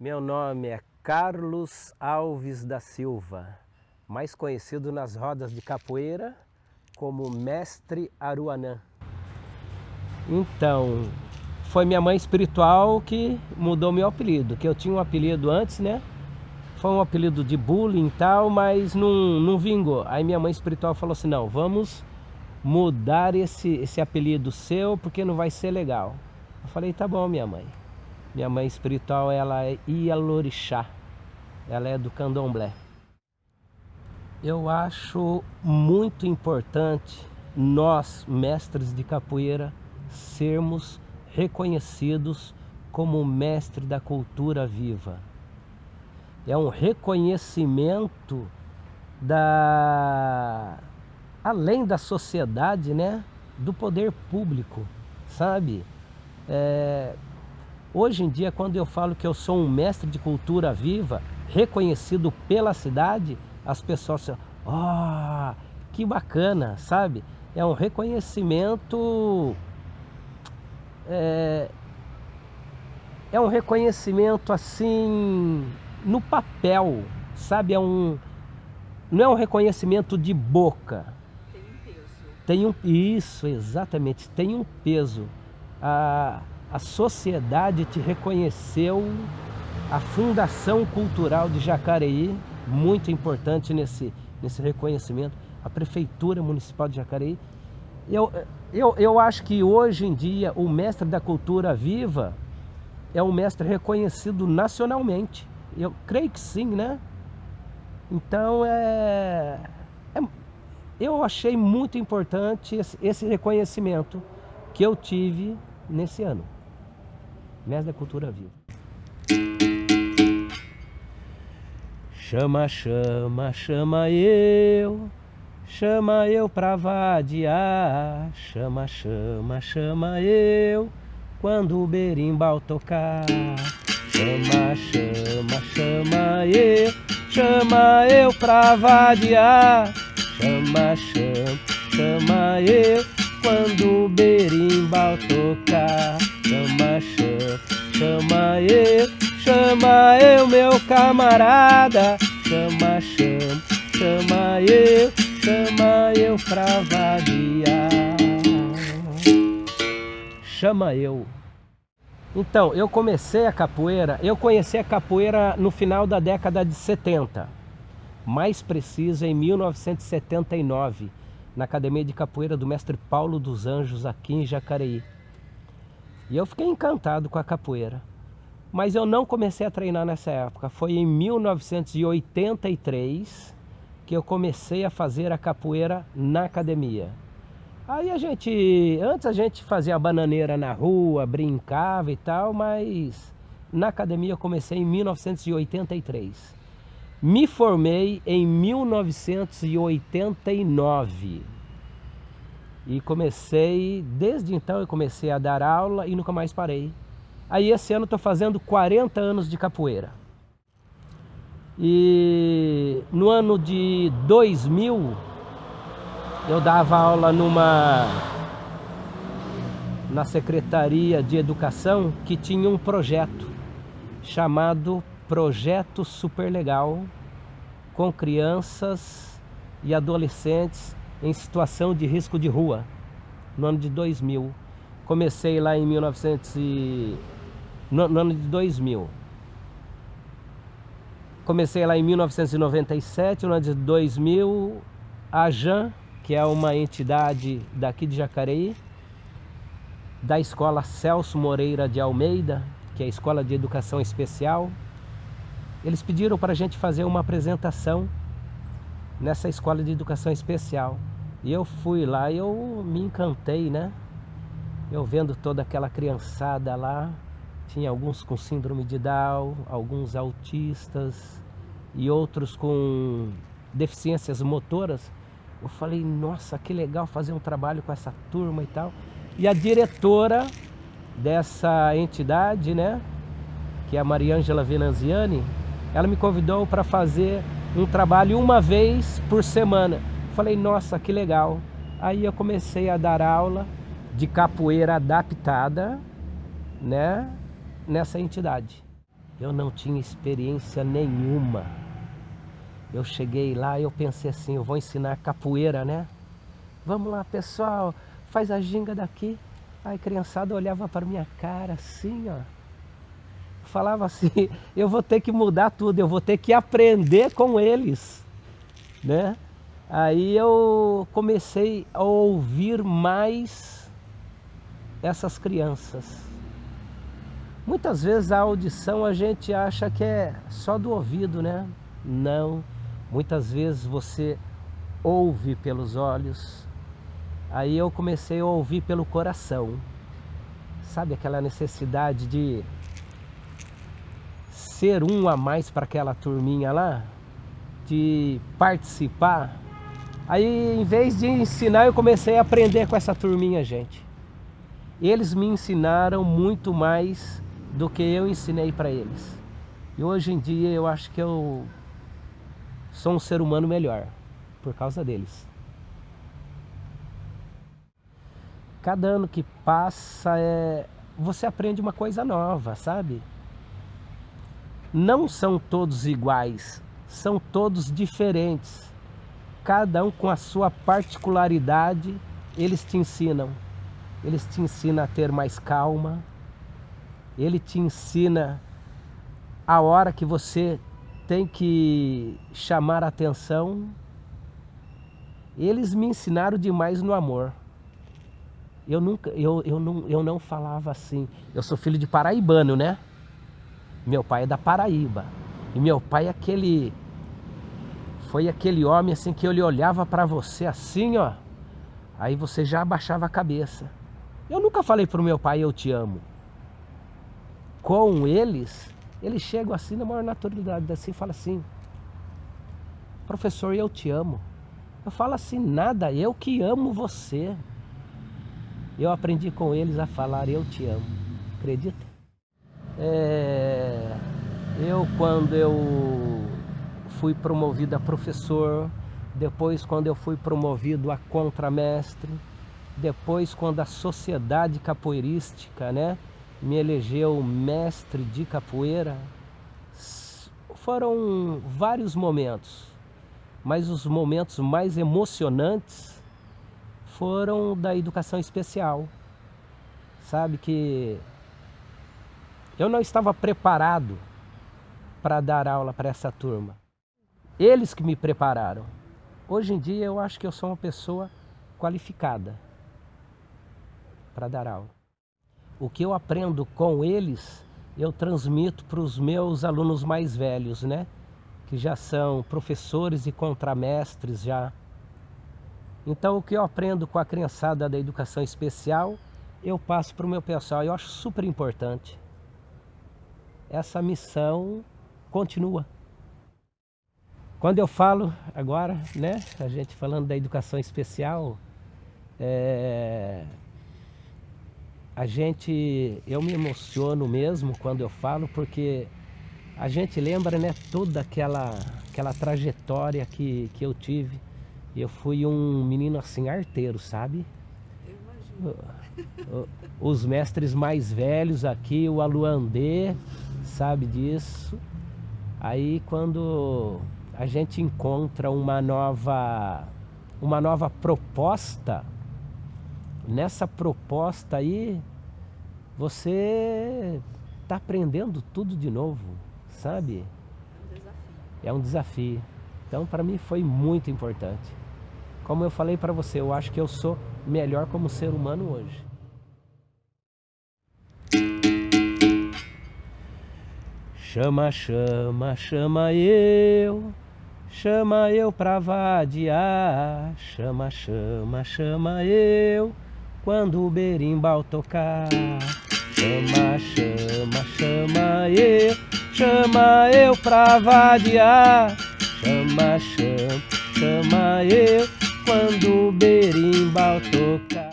Meu nome é Carlos Alves da Silva, mais conhecido nas rodas de capoeira como Mestre Aruanã. Então, foi minha mãe espiritual que mudou meu apelido, que eu tinha um apelido antes, né? Foi um apelido de bullying e tal, mas não vingou. Aí minha mãe espiritual falou assim, não, vamos mudar esse apelido seu, porque não vai ser legal. Eu falei, tá bom, minha mãe. Minha mãe espiritual, ela é Ialorixá, ela é do Candomblé. Eu acho muito importante nós, mestres de capoeira, sermos reconhecidos como mestre da cultura viva. É um reconhecimento além da sociedade, né? Do poder público, sabe? Hoje em dia, quando eu falo que eu sou um mestre de cultura viva, reconhecido pela cidade, as pessoas falam, oh, que bacana, sabe? É um reconhecimento, é um reconhecimento assim, no papel, sabe? Não é um reconhecimento de boca. Tem um peso. Isso, exatamente, tem um peso. A sociedade te reconheceu, a Fundação Cultural de Jacareí, muito importante nesse reconhecimento, a Prefeitura Municipal de Jacareí. Eu acho que hoje em dia o mestre da cultura viva é um mestre reconhecido nacionalmente. Eu creio que sim, né? Então eu achei muito importante esse reconhecimento que eu tive nesse ano. Mestre da cultura viva. Chama, chama, chama eu pra vadiar. Chama, chama, chama eu quando o berimbau tocar. Chama, chama, chama eu pra vadiar. Chama, chama, chama eu quando o berimbau tocar. Chama, chama eu meu camarada. Chama, chama eu pra vadiar. Chama eu. Então, eu conheci a capoeira no final da década de 70. Mais preciso, em 1979, na Academia de Capoeira do Mestre Paulo dos Anjos, aqui em Jacareí. E eu fiquei encantado com a capoeira. Mas eu não comecei a treinar nessa época. Foi em 1983 que eu comecei a fazer a capoeira na academia. Aí antes a gente fazia a bananeira na rua, brincava e tal, mas na academia eu comecei em 1983. Me formei em 1989. E desde então eu comecei a dar aula e nunca mais parei. Aí esse ano eu estou fazendo 40 anos de capoeira. E no ano de 2000, eu dava aula na Secretaria de Educação, que tinha um projeto chamado Projeto Super Legal, com crianças e adolescentes em situação de risco de rua, no ano de 2000. Comecei lá no ano de 2000. Comecei lá em 1997, no ano de 2000, a JAN, que é uma entidade daqui de Jacareí, da Escola Celso Moreira de Almeida, que é a Escola de Educação Especial, eles pediram para a gente fazer uma apresentação nessa Escola de Educação Especial. E eu fui lá e eu me encantei, né? Eu vendo toda aquela criançada lá, tinha alguns com síndrome de Down, alguns autistas e outros com deficiências motoras. Eu falei, nossa, que legal fazer um trabalho com essa turma e tal. E a diretora dessa entidade, né, que é a Mariângela Venanziani, ela me convidou para fazer um trabalho uma vez por semana. Falei, nossa, que legal. Aí eu comecei a dar aula de capoeira adaptada, né, nessa entidade. Eu não tinha experiência nenhuma. Eu cheguei lá e eu pensei assim, eu vou ensinar capoeira, né? Vamos lá, pessoal, faz a ginga daqui. Aí a criançada olhava para minha cara assim, ó. Falava assim, eu vou ter que mudar tudo, eu vou ter que aprender com eles, né? Aí eu comecei a ouvir mais essas crianças. Muitas vezes a audição a gente acha que é só do ouvido, né? Não. Muitas vezes você ouve pelos olhos. Aí eu comecei a ouvir pelo coração. Sabe aquela necessidade de ser um a mais para aquela turminha lá? De participar? Aí, em vez de ensinar, eu comecei a aprender com essa turminha, gente. Eles me ensinaram muito mais do que eu ensinei para eles. E hoje em dia eu acho que eu sou um ser humano melhor por causa deles. Cada ano que passa você aprende uma coisa nova, sabe? Não são todos iguais, são todos diferentes. Cada um com a sua particularidade, eles te ensinam. Eles te ensinam a ter mais calma. Ele te ensina a hora que você tem que chamar a atenção. Eles me ensinaram demais no amor. Eu não falava assim. Eu sou filho de paraibano, né? Meu pai é da Paraíba. E meu pai foi aquele homem assim que ele olhava para você assim, ó. Aí você já abaixava a cabeça. Eu nunca falei pro meu pai eu te amo. Com eles chegam assim na maior naturalidade, assim, fala assim: professor, eu te amo. Eu falo assim, nada, eu que amo você. Eu aprendi com eles a falar eu te amo. Acredita? Quando eu fui promovido a professor, depois quando eu fui promovido a contramestre, depois quando a sociedade capoeirística, né, me elegeu mestre de capoeira, foram vários momentos, mas os momentos mais emocionantes foram da educação especial. Sabe que eu não estava preparado para dar aula para essa turma. Eles que me prepararam. Hoje em dia eu acho que eu sou uma pessoa qualificada para dar aula. O que eu aprendo com eles, eu transmito para os meus alunos mais velhos, né? Que já são professores e contramestres já. Então o que eu aprendo com a criançada da educação especial, eu passo para o meu pessoal. Eu acho super importante. Essa missão continua. Quando eu falo agora, né, a gente falando da educação especial, eu me emociono mesmo quando eu falo, porque a gente lembra, né, toda aquela trajetória que eu tive. Eu fui um menino assim arteiro, sabe? Eu imagino. Os mestres mais velhos aqui, o Aluandê, sabe disso. Aí quando a gente encontra uma nova proposta, nessa proposta aí você está aprendendo tudo de novo, sabe? É um desafio. Então para mim foi muito importante. Como eu falei para você, eu acho que eu sou melhor como ser humano hoje. Chama, chama, chama eu pra vadiar. Chama, chama, chama eu quando o berimbau tocar. Chama, chama, chama eu pra vadiar. Chama, chama, chama eu quando o berimbau tocar.